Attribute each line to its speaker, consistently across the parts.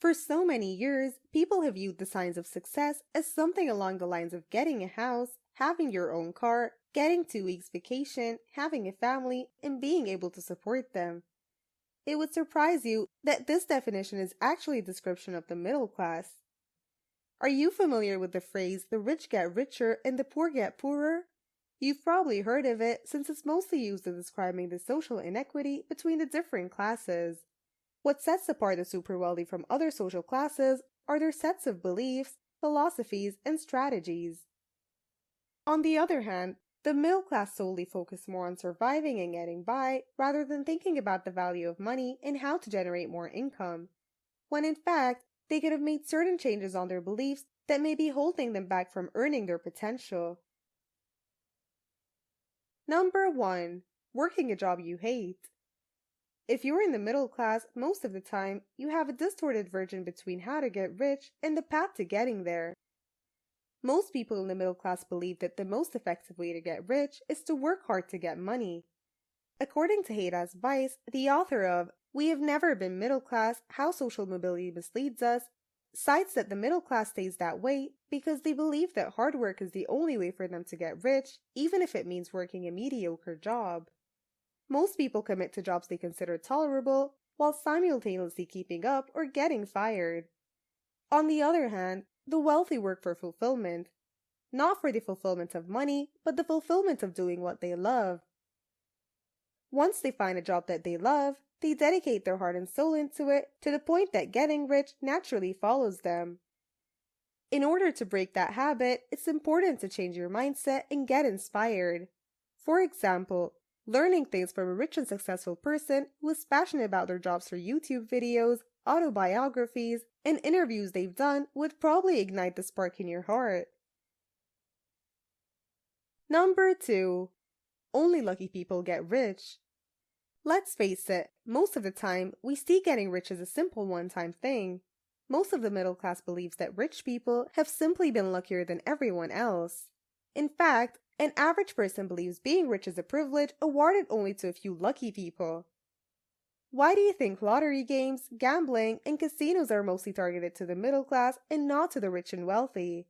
Speaker 1: For so many years, people have viewed the signs of success as something along the lines of getting a house, having your own car, getting 2 weeks vacation, having a family, and being able to support them. It would surprise you that this definition is actually a description of the middle class. Are you familiar with the phrase, the rich get richer and the poor get poorer? You've probably heard of it since it's mostly used in describing the social inequity between the different classes. What sets apart the super wealthy from other social classes are their sets of beliefs, philosophies, and strategies. On the other hand, the middle class solely focus more on surviving and getting by rather than thinking about the value of money and how to generate more income, when in fact, they could have made certain changes on their beliefs that may be holding them back from earning their potential. Number 1. Working a job you hate. If you're in the middle class, most of the time, you have a distorted version between how to get rich and the path to getting there. Most people in the middle class believe that the most effective way to get rich is to work hard to get money. According to Haydas Weiss, the author of We Have Never Been Middle Class, How Social Mobility Misleads Us, cites that the middle class stays that way because they believe that hard work is the only way for them to get rich, even if it means working a mediocre job. Most people commit to jobs they consider tolerable, while simultaneously keeping up or getting fired. On the other hand, the wealthy work for fulfillment. Not for the fulfillment of money, but the fulfillment of doing what they love. Once they find a job that they love, they dedicate their heart and soul into it to the point that getting rich naturally follows them. In order to break that habit, it's important to change your mindset and get inspired. For example, learning things from a rich and successful person who is passionate about their jobs through YouTube videos, autobiographies, and interviews they've done would probably ignite the spark in your heart. Number 2. Only lucky people get rich. Let's face it, most of the time, we see getting rich as a simple one-time thing. Most of the middle class believes that rich people have simply been luckier than everyone else. In fact, an average person believes being rich is a privilege awarded only to a few lucky people. Why do you think lottery games, gambling, and casinos are mostly targeted to the middle class and not to the rich and wealthy?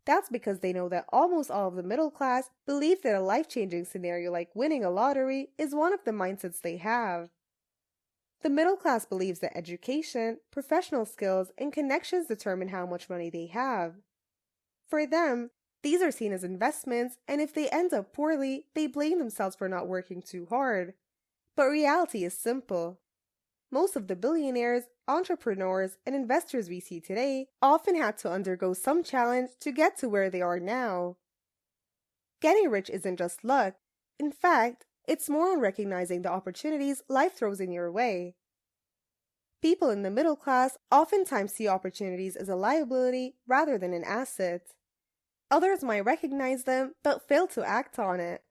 Speaker 1: That's because they know that almost all of the middle class believe that a life-changing scenario like winning a lottery is one of the mindsets they have. The middle class believes that education, professional skills, and connections determine how much money they have. For them, these are seen as investments, and if they end up poorly, they blame themselves for not working too hard. But reality is simple. Most of the billionaires, entrepreneurs, and investors we see today often had to undergo some challenge to get to where they are now. Getting rich isn't just luck. In fact, it's more on recognizing the opportunities life throws in your way. People in the middle class oftentimes see opportunities as a liability rather than an asset. Others might recognize them but fail to act on it.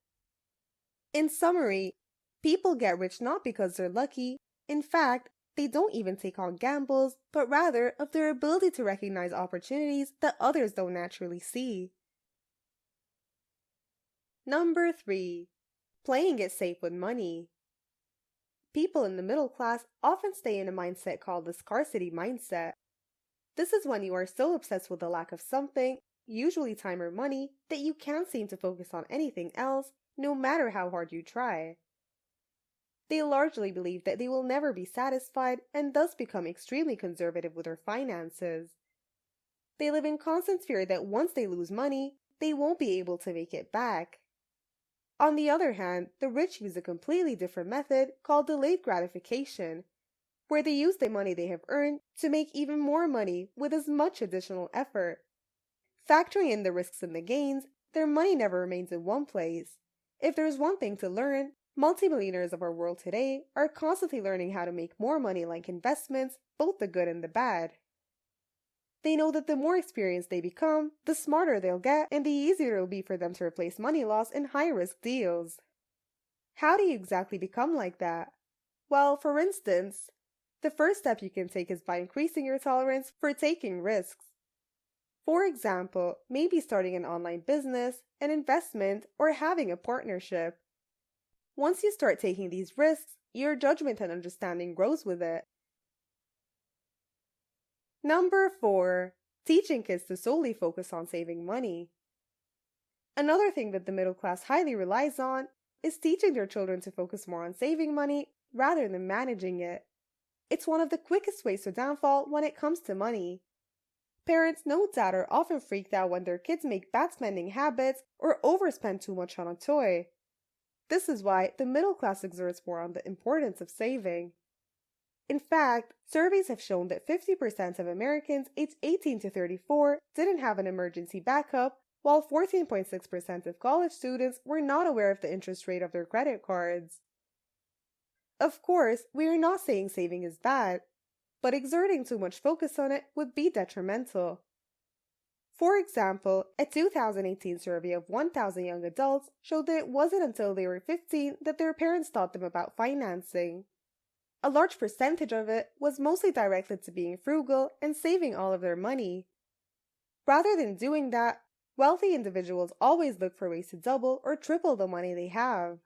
Speaker 1: In summary, people get rich not because they're lucky. In fact, they don't even take on gambles, but rather of their ability to recognize opportunities that others don't naturally see. Number 3. Playing it safe with money. People in the middle class often stay in a mindset called the scarcity mindset. This is when you are so obsessed with the lack of something, usually time or money, that you can't seem to focus on anything else, no matter how hard you try. They largely believe that they will never be satisfied and thus become extremely conservative with their finances. They live in constant fear that once they lose money, they won't be able to make it back. On the other hand, the rich use a completely different method called delayed gratification, where they use the money they have earned to make even more money with as much additional effort. Factoring in the risks and the gains, their money never remains in one place. If there's one thing to learn, multimillionaires of our world today are constantly learning how to make more money like investments, both the good and the bad. They know that the more experienced they become, the smarter they'll get and the easier it'll be for them to replace money loss in high-risk deals. How do you exactly become like that? Well, for instance, the first step you can take is by increasing your tolerance for taking risks. For example, maybe starting an online business, an investment, or having a partnership. Once you start taking these risks, your judgment and understanding grows with it. Number 4. Teaching kids to solely focus on saving money. Another thing that the middle class highly relies on is teaching their children to focus more on saving money rather than managing it. It's one of the quickest ways to downfall when it comes to money. Parents, no doubt, are often freaked out when their kids make bad spending habits or overspend too much on a toy. This is why the middle class exerts more on the importance of saving. In fact, surveys have shown that 50% of Americans aged 18 to 34 didn't have an emergency backup, while 14.6% of college students were not aware of the interest rate of their credit cards. Of course, we are not saying saving is bad, but exerting too much focus on it would be detrimental. For example, a 2018 survey of 1,000 young adults showed that it wasn't until they were 15 that their parents taught them about financing. A large percentage of it was mostly directed to being frugal and saving all of their money. Rather than doing that, wealthy individuals always look for ways to double or triple the money they have.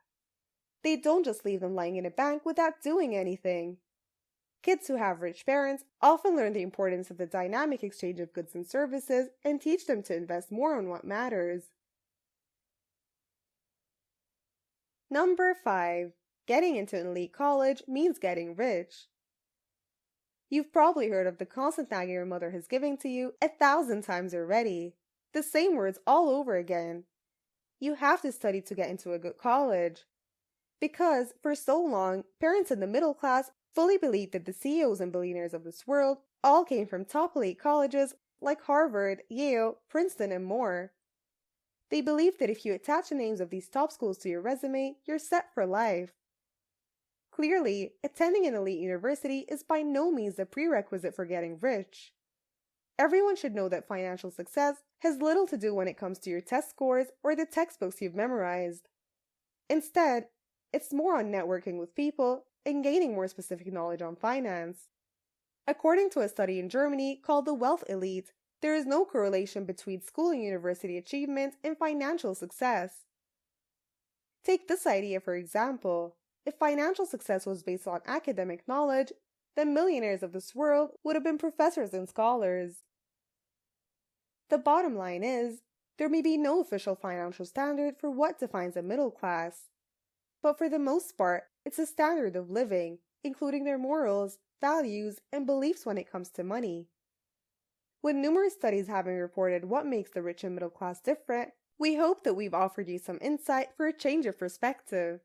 Speaker 1: They don't just leave them lying in a bank without doing anything. Kids who have rich parents often learn the importance of the dynamic exchange of goods and services and teach them to invest more on what matters. Number 5. Getting into an elite college means getting rich. You've probably heard of the constant nagging your mother has given to you 1,000 times already. The same words all over again. You have to study to get into a good college. Because, for so long, parents in the middle class fully believed that the CEOs and billionaires of this world all came from top elite colleges like Harvard, Yale, Princeton, and more. They believed that if you attach the names of these top schools to your resume, you're set for life. Clearly, attending an elite university is by no means the prerequisite for getting rich. Everyone should know that financial success has little to do when it comes to your test scores or the textbooks you've memorized. Instead, it's more on networking with people and gaining more specific knowledge on finance. According to a study in Germany called the Wealth Elite, there is no correlation between school and university achievement and financial success. Take this idea for example. If financial success was based on academic knowledge, then millionaires of this world would have been professors and scholars. The bottom line is, there may be no official financial standard for what defines a middle class. But for the most part, it's a standard of living, including their morals, values, and beliefs when it comes to money. With numerous studies having reported what makes the rich and middle class different, we hope that we've offered you some insight for a change of perspective.